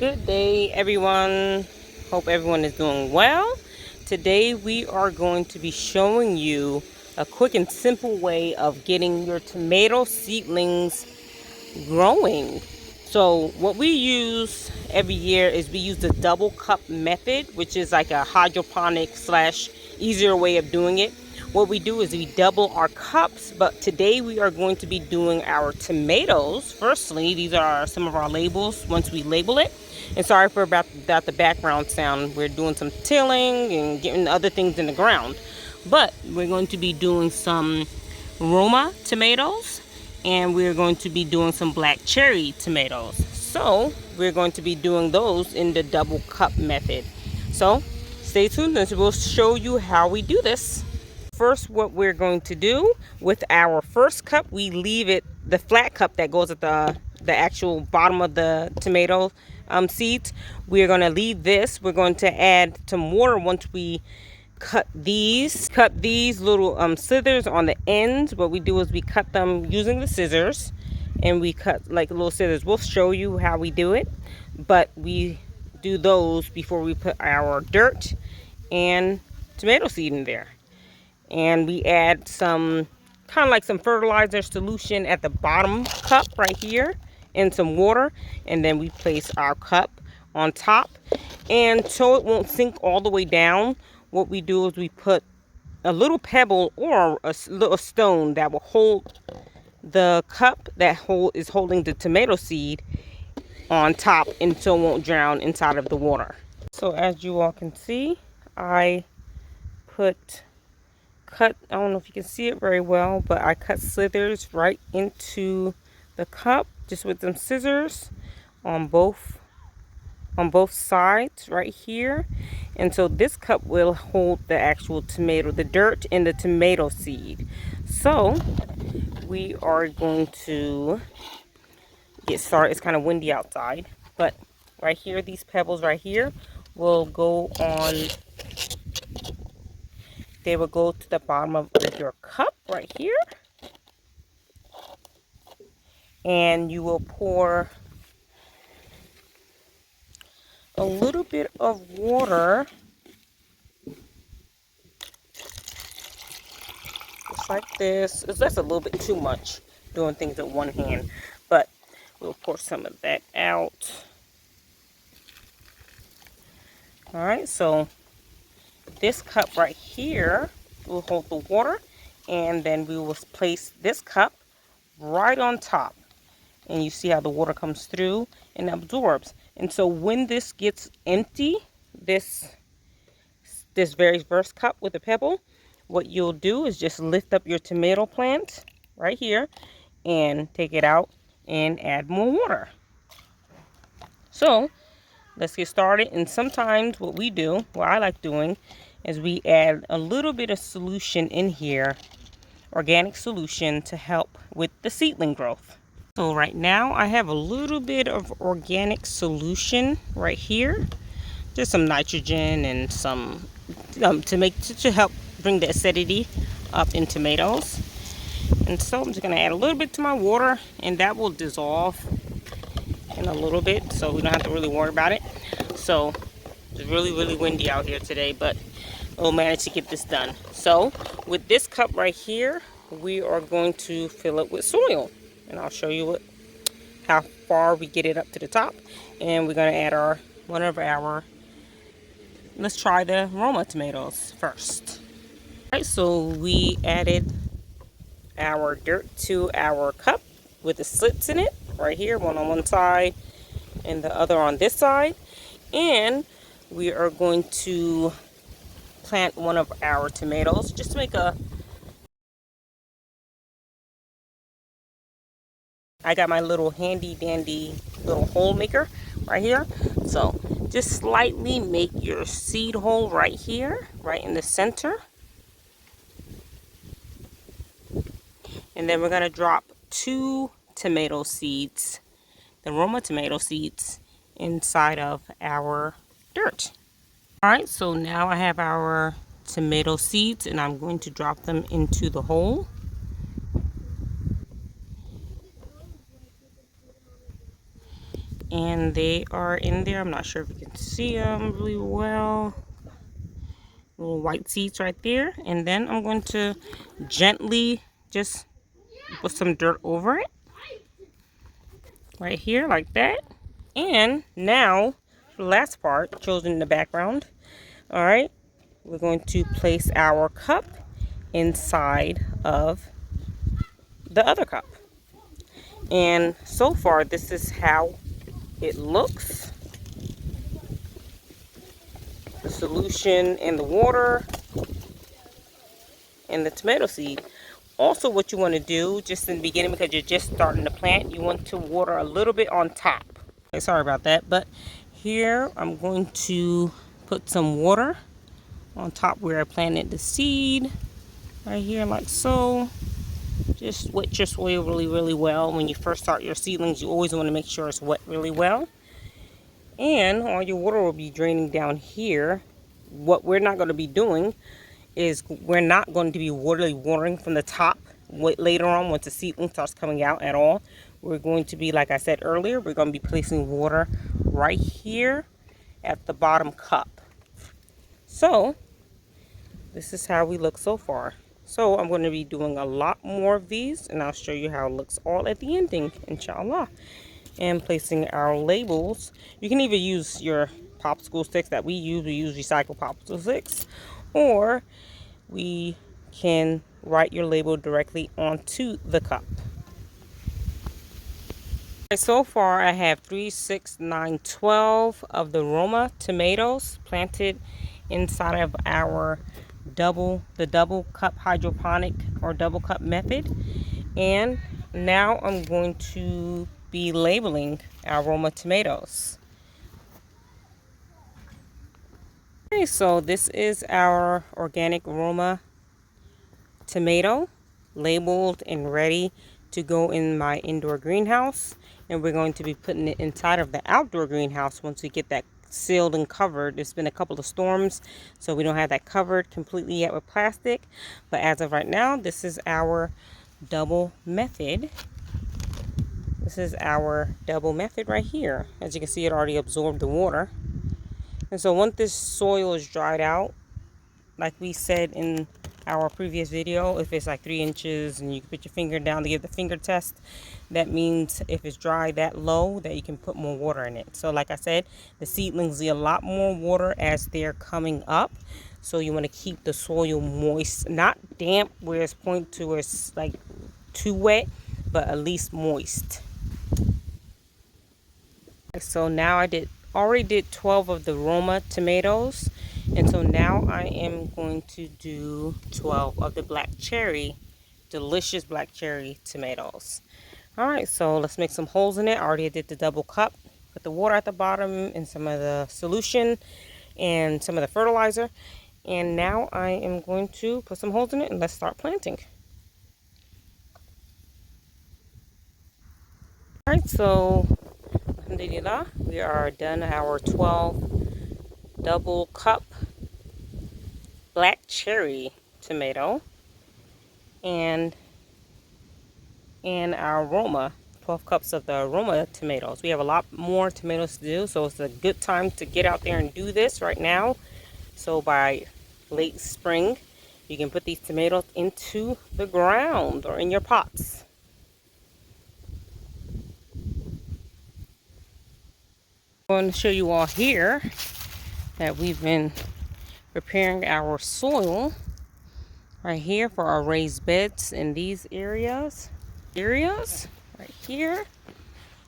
Good day, everyone. Hope everyone is doing well. Today we are going to be showing you a quick and simple way of getting your tomato seedlings growing. So what we use every year is we use the double cup method, which is like a hydroponic slash easier way of doing it. What we do is we double our cups, but today we are going to be doing our tomatoes. Firstly, these are some of our labels once we label it. And sorry for about the background sound. We're doing some tilling and getting other things in the ground. But we're going to be doing some Roma tomatoes, and we're going to be doing some black cherry tomatoes. So we're going to be doing those in the double cup method. So stay tuned and we'll show you how we do this. First, what we're going to do with our first cup, we leave it, the flat cup that goes at the actual bottom of the tomato seeds. We're going to leave this. We're going to add some water once we cut these little slithers on the ends. What we do is we cut them using the scissors, and we cut like little scissors. We'll show you how we do it, but we do those before we put our dirt and tomato seed in there. And we add some kind of like some fertilizer solution at the bottom cup right here and some water, and then we place our cup on top. And so it won't sink all the way down, what we do is we put a little pebble or a little stone that will hold the cup that is holding the tomato seed on top, and so it won't drown inside of the water. So as you all can see, I cut, I don't know if you can see it very well, but I cut slithers right into the cup just with some scissors on both sides right here. And so this cup will hold the actual tomato, the dirt and the tomato seed. So we are going to get started. It's kind of windy outside, but right here, these pebbles right here will go on. They will go to the bottom of your cup right here. And you will pour a little bit of water, just like this. That's a little bit too much, doing things with one hand, but we'll pour some of that out. All right, so this cup right here will hold the water, and then we will place this cup right on top, and you see how the water comes through and absorbs. And so when this gets empty, this very first cup with a pebble, what you'll do is just lift up your tomato plant right here and take it out and add more water. So let's get started. And sometimes what we do, what I like doing, is we add a little bit of solution in here, organic solution, to help with the seedling growth. So right now I have a little bit of organic solution right here, just some nitrogen and some to help bring the acidity up in tomatoes. And so I'm just going to add a little bit to my water, and that will dissolve in a little bit, so we don't have to really worry about it. So it's really windy out here today, but we'll manage to get this done. So with this cup right here, we are going to fill it with soil, and I'll show you how far we get it up to the top. And we're going to add let's try the Roma tomatoes first. All right, so we added our dirt to our cup with the slits in it right here, one on one side and the other on this side. And we are going to plant one of our tomatoes just to make I got my little handy dandy little hole maker right here. So just slightly make your seed hole right here, right in the center. And then we're going to drop 2 tomato seeds, the Roma tomato seeds, inside of our dirt. All right, so now I have our tomato seeds, and I'm going to drop them into the hole. and they are in there. I'm not sure if you can see them really well. Little white seeds right there. And then I'm going to gently just put some dirt over it. Right here, like that. And now, the last part, chosen in the background. Alright, we're going to place our cup inside of the other cup. And so far, this is how it looks. The solution and the water and the tomato seed. Also, what you want to do just in the beginning, because you're just starting to plant, you want to water a little bit on top. Okay, sorry about that, but here I'm going to put some water on top where I planted the seed, right here, like so. Just wet your soil really well. When you first start your seedlings, you always want to make sure it's wet really well. And all your water will be draining down here. What we're not going to be doing is we're not going to be watering from the top later on once the seedling starts coming out at all. We're going to be, like I said earlier, we're going to be placing water right here at the bottom cup. So this is how we look so far. So I'm going to be doing a lot more of these, and I'll show you how it looks all at the ending, inshallah. And placing our labels. You can either use your popsicle sticks that we use recycled popsicle sticks, or we can write your label directly onto the cup. So far I have 3, 6, 9, 12 of the Roma tomatoes planted inside of our double cup hydroponic or double cup method. And now I'm going to be labeling our Roma tomatoes. Okay, so this is our organic Roma tomato, labeled and ready to go in my indoor greenhouse, and we're going to be putting it inside of the outdoor greenhouse once we get that sealed and covered. There's been a couple of storms, so we don't have that covered completely yet with plastic, but as of right now, this is our double method. This is our double method right here. As you can see, it already absorbed the water. And so once this soil is dried out, like we said in our previous video, if it's like 3 inches and you can put your finger down to give the finger test, that means if it's dry that low that you can put more water in it. So like I said, the seedlings need a lot more water as they're coming up. So you want to keep the soil moist, not damp where it's point to where it's like too wet, but at least moist. So now I already did 12 of the Roma tomatoes, and so now I am going to do 12 of the black cherry, delicious black cherry tomatoes. Alright, so let's make some holes in it. I already did the double cup, put the water at the bottom and some of the solution and some of the fertilizer, and now I am going to put some holes in it and let's start planting. Alright, so alhamdulillah, we are done our 12 double cup black cherry tomato and our Roma, 12 cups of the Roma tomatoes. We have a lot more tomatoes to do, so it's a good time to get out there and do this right now. So by late spring, you can put these tomatoes into the ground or in your pots. I'm going to show you all here that we've been preparing our soil right here for our raised beds in these areas right here.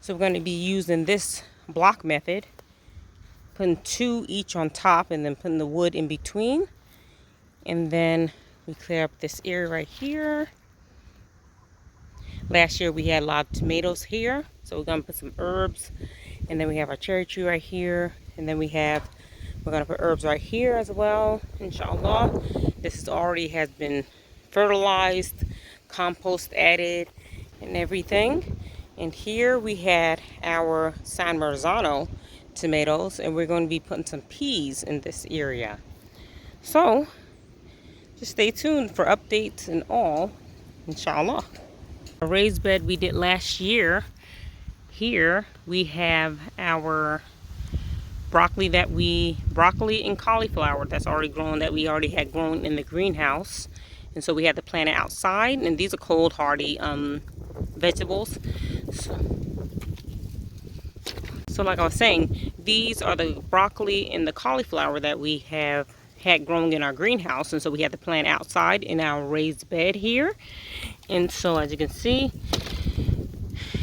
So we're going to be using this block method, putting 2 each on top and then putting the wood in between, and then we clear up this area right here. Last year we had a lot of tomatoes here, so we're going to put some herbs, and then we have our cherry tree right here, and then we're going to put herbs right here as well, inshallah. This already has been fertilized, compost added, and everything. And here we had our San Marzano tomatoes, and we're going to be putting some peas in this area. So just stay tuned for updates and all, inshallah. A raised bed we did last year Here we have our broccoli and cauliflower that's already grown, that we already had grown in the greenhouse. And so we had to plant it outside, and these are cold hardy vegetables. So like I was saying, these are the broccoli and the cauliflower that we have had growing in our greenhouse, and so we had to plant outside in our raised bed here. And so as you can see,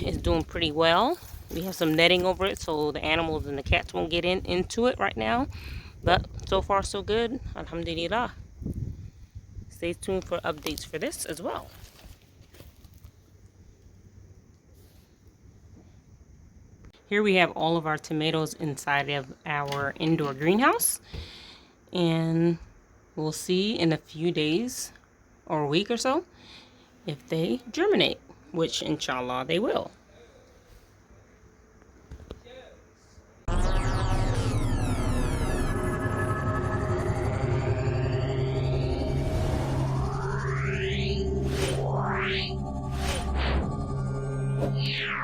it's doing pretty well. We have some netting over it so the animals and the cats won't get into it right now. But so far so good. Alhamdulillah. Stay tuned for updates for this as well. Here we have all of our tomatoes inside of our indoor greenhouse. And we'll see in a few days or a week or so if they germinate, which inshallah they will. Yeah.